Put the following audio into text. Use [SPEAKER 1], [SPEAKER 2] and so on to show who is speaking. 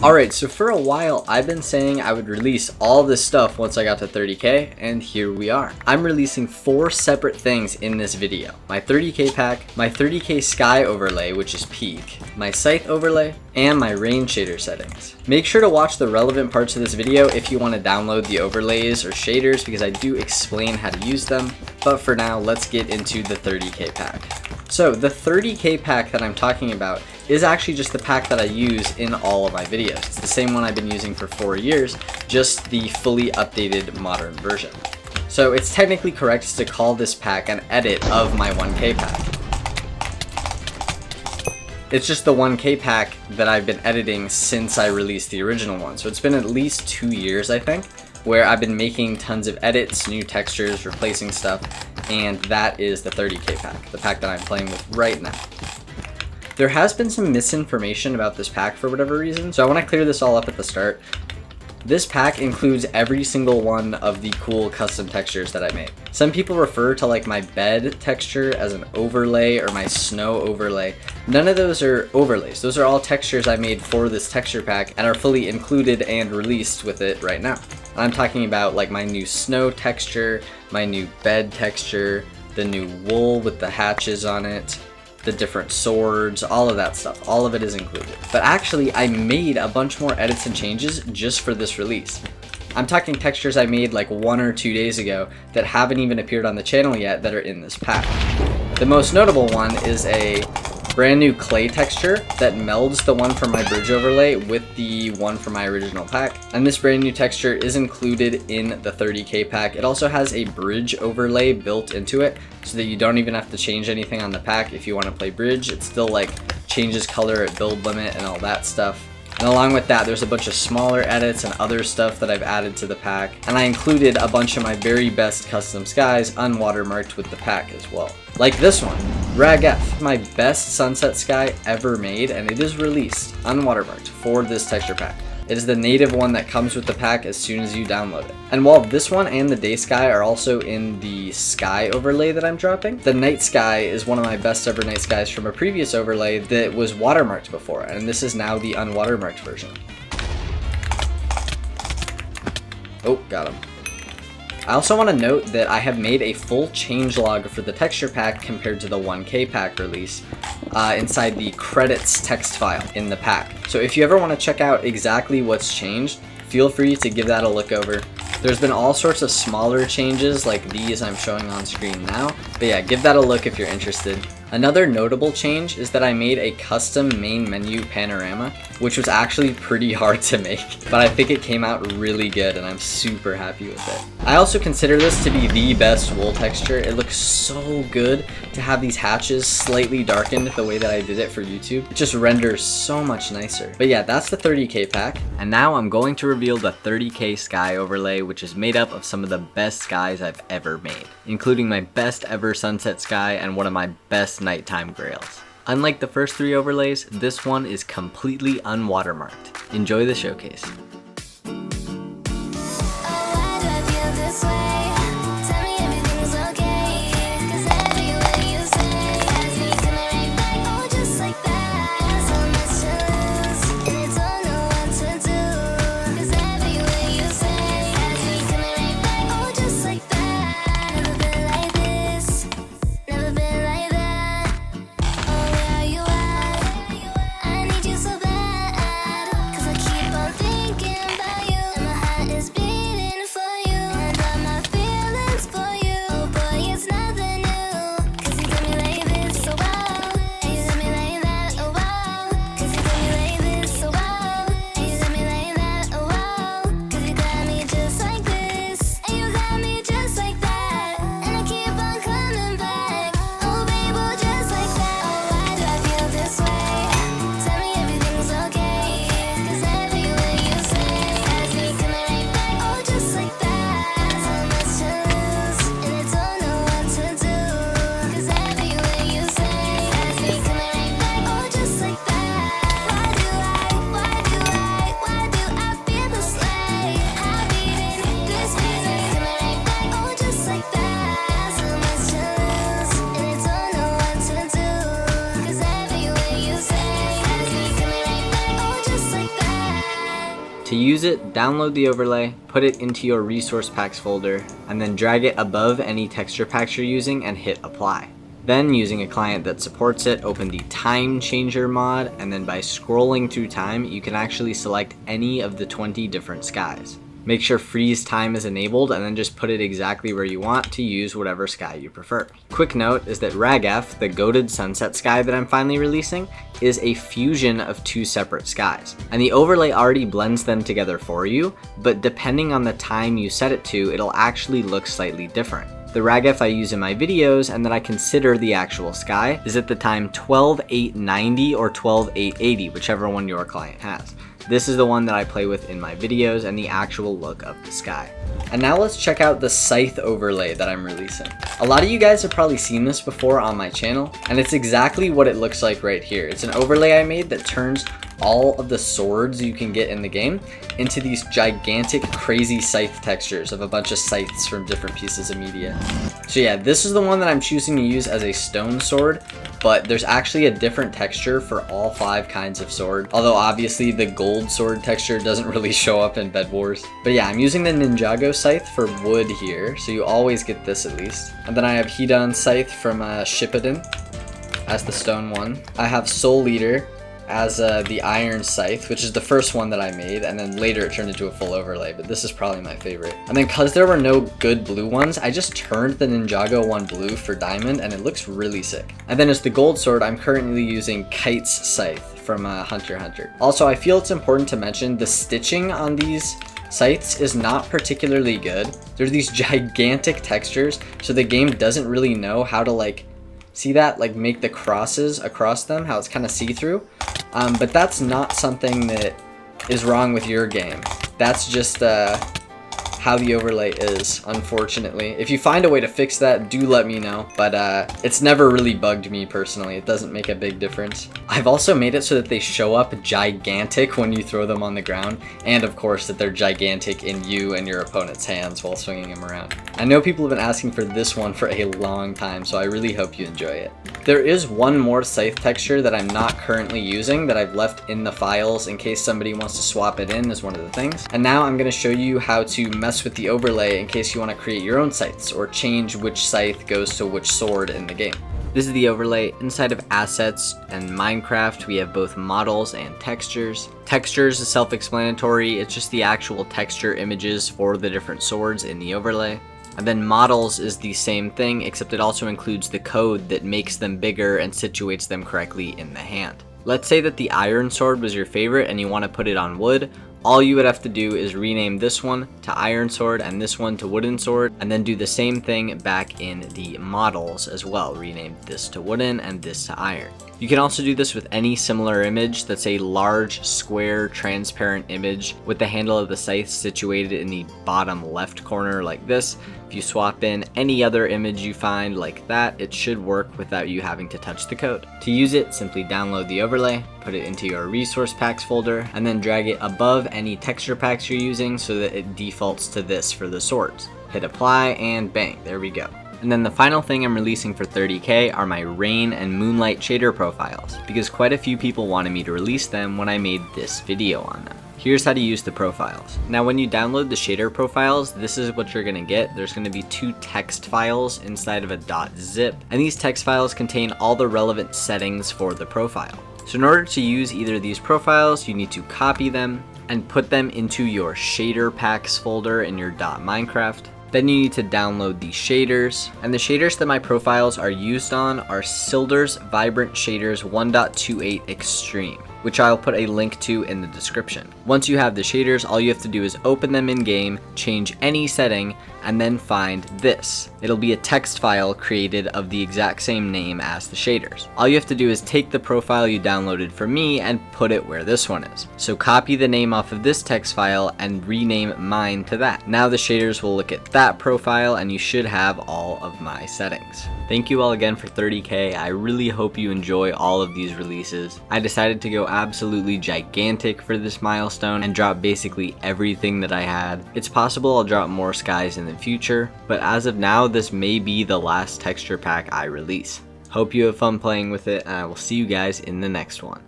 [SPEAKER 1] Alright, so for a while I've been saying I would release all this stuff once I got to 30k, and here we are. I'm releasing 4 separate things in this video. My 30k pack, my 30k sky overlay, which is peak, my Scythe overlay, and my rain shader settings. Make sure to watch the relevant parts of this video if you want to download the overlays or shaders, because I do explain how to use them. But for now, let's get into the 30k pack. So the 30k pack that I'm talking about is actually just the pack that I use in all of my videos. It's the same one I've been using for 4 years, just the fully updated modern version. So it's technically correct to call this pack an edit of my 1k pack. It's just the 1k pack that I've been editing since I released the original one. So it's been at least 2 years, I think, where I've been making tons of edits, new textures, replacing stuff, and that is the 30k pack, the pack that I'm playing with right now. There has been some misinformation about this pack for whatever reason, so I want to clear this all up at the start. This pack includes every single one of the cool custom textures that I made. Some people refer to like my bed texture as an overlay or my snow overlay. None of those are overlays. Those are all textures I made for this texture pack and are fully included and released with it right now. I'm talking about like my new snow texture, my new bed texture, the new wool with the hatches on it, the different swords, all of that stuff. All of it is included. But actually, I made a bunch more edits and changes just for this release. I'm talking textures I made like 1 or 2 days ago that haven't even appeared on the channel yet that are in this pack. The most notable one is a brand new clay texture that melds the one from my bridge overlay with the one from my original pack. And this brand new texture is included in the 30k pack. It also has a bridge overlay built into it so that you don't even have to change anything on the pack if you want to play bridge. It still like changes color at build limit and all that stuff. And along with that, there's a bunch of smaller edits and other stuff that I've added to the pack. And I included a bunch of my very best custom skies unwatermarked with the pack as well. Like this one, Rag F, my best sunset sky ever made, and it is released unwatermarked for this texture pack. It is the native one that comes with the pack as soon as you download it. And while this one and the day sky are also in the sky overlay that I'm dropping, the night sky is one of my best ever night skies from a previous overlay that was watermarked before, and this is now the unwatermarked version. Oh, got him. I also want to note that I have made a full changelog for the texture pack compared to the 1k pack release inside the credits text file in the pack. So if you ever want to check out exactly what's changed, feel free to give that a look over. There's been all sorts of smaller changes like these I'm showing on screen now, but yeah, give that a look if you're interested. Another notable change is that I made a custom main menu panorama, which was actually pretty hard to make, but I think it came out really good and I'm super happy with it. I also consider this to be the best wool texture. It looks so good to have these hatches slightly darkened the way that I did it for YouTube. It just renders so much nicer. But yeah, that's the 30k pack. And now I'm going to reveal the 30k sky overlay, which is made up of some of the best skies I've ever made, including my best ever sunset sky and one of my best nighttime grails. Unlike the first 3 overlays, this one is completely unwatermarked. Enjoy the showcase. To use it, download the overlay, put it into your resource packs folder, and then drag it above any texture packs you're using and hit apply. Then, using a client that supports it, open the time changer mod, and then by scrolling through time, you can actually select any of the 20 different skies. Make sure freeze time is enabled and then just put it exactly where you want to use whatever sky you prefer. Quick note is that RagF, the goated sunset sky that I'm finally releasing, is a fusion of two separate skies. And the overlay already blends them together for you, but depending on the time you set it to, it'll actually look slightly different. The RagF I use in my videos and that I consider the actual sky is at the time 12.890 or 12.880, whichever one your client has. This is the one that I play with in my videos and the actual look of the sky. And now let's check out the Scythe overlay that I'm releasing. A lot of you guys have probably seen this before on my channel, and it's exactly what it looks like right here. It's an overlay I made that turns all of the swords you can get in the game into these gigantic crazy scythe textures of a bunch of scythes from different pieces of media. So yeah, this is the one that I'm choosing to use as a stone sword, but there's actually a different texture for all 5 kinds of sword, although obviously the gold sword texture doesn't really show up in Bedwars. But yeah, I'm using the Ninjago scythe for wood here, so you always get this at least. And then I have Hedon scythe from Shippuden as the stone one. I have Soul Leader as the iron scythe, which is the first one that I made, and then later it turned into a full overlay, but this is probably my favorite. And then because there were no good blue ones, I just turned the Ninjago one blue for diamond, and it looks really sick. And then as the gold sword, I'm currently using Kite's scythe from Hunter x Hunter. Also, I feel it's important to mention the stitching on these scythes is not particularly good. There's these gigantic textures, so the game doesn't really know how to see that, make the crosses across them, how it's kind of see-through. But that's not something that is wrong with your game. That's just how the overlay is, unfortunately. If you find a way to fix that, do let me know, but it's never really bugged me personally. It doesn't make a big difference. I've also made it so that they show up gigantic when you throw them on the ground, and of course that they're gigantic in you and your opponent's hands while swinging them around. I know people have been asking for this one for a long time, so I really hope you enjoy it. There is one more scythe texture that I'm not currently using that I've left in the files in case somebody wants to swap it in as one of the things. And now I'm going to show you how to mess with the overlay in case you want to create your own scythes or change which scythe goes to which sword in the game. This is the overlay. Inside of assets and Minecraft, we have both models and textures. Textures is self-explanatory. It's just the actual texture images for the different swords in the overlay. And then models is the same thing, except it also includes the code that makes them bigger and situates them correctly in the hand. Let's say that the iron sword was your favorite and you want to put it on wood. All you would have to do is rename this one to iron sword and this one to wooden sword, and then do the same thing back in the models as well. Rename this to wooden and this to iron. You can also do this with any similar image that's a large, square, transparent image with the handle of the scythe situated in the bottom left corner like this. If you swap in any other image you find like that, it should work without you having to touch the code. To use it, simply download the overlay, put it into your resource packs folder, and then drag it above any texture packs you're using so that it defaults to this for the swords. Hit apply and bang, there we go. And then the final thing I'm releasing for 30k are my rain and moonlight shader profiles, because quite a few people wanted me to release them when I made this video on them. Here's how to use the profiles. Now when you download the shader profiles, this is what you're gonna get. There's gonna be 2 text files inside of a .zip, and these text files contain all the relevant settings for the profile. So in order to use either of these profiles, you need to copy them and put them into your shader packs folder in your .minecraft. Then you need to download the shaders, and the shaders that my profiles are used on are Silder's Vibrant Shaders 1.28 Extreme, which I'll put a link to in the description. Once you have the shaders, all you have to do is open them in game, change any setting, and then find this. It'll be a text file created of the exact same name as the shaders. All you have to do is take the profile you downloaded for me and put it where this one is. So copy the name off of this text file and rename mine to that. Now the shaders will look at that profile and you should have all of my settings. Thank you all again for 30k. I really hope you enjoy all of these releases. I decided to go absolutely gigantic for this milestone and drop basically everything that I had. It's possible I'll drop more skies in the future, but as of now, this may be the last texture pack I release. Hope you have fun playing with it, and I will see you guys in the next one.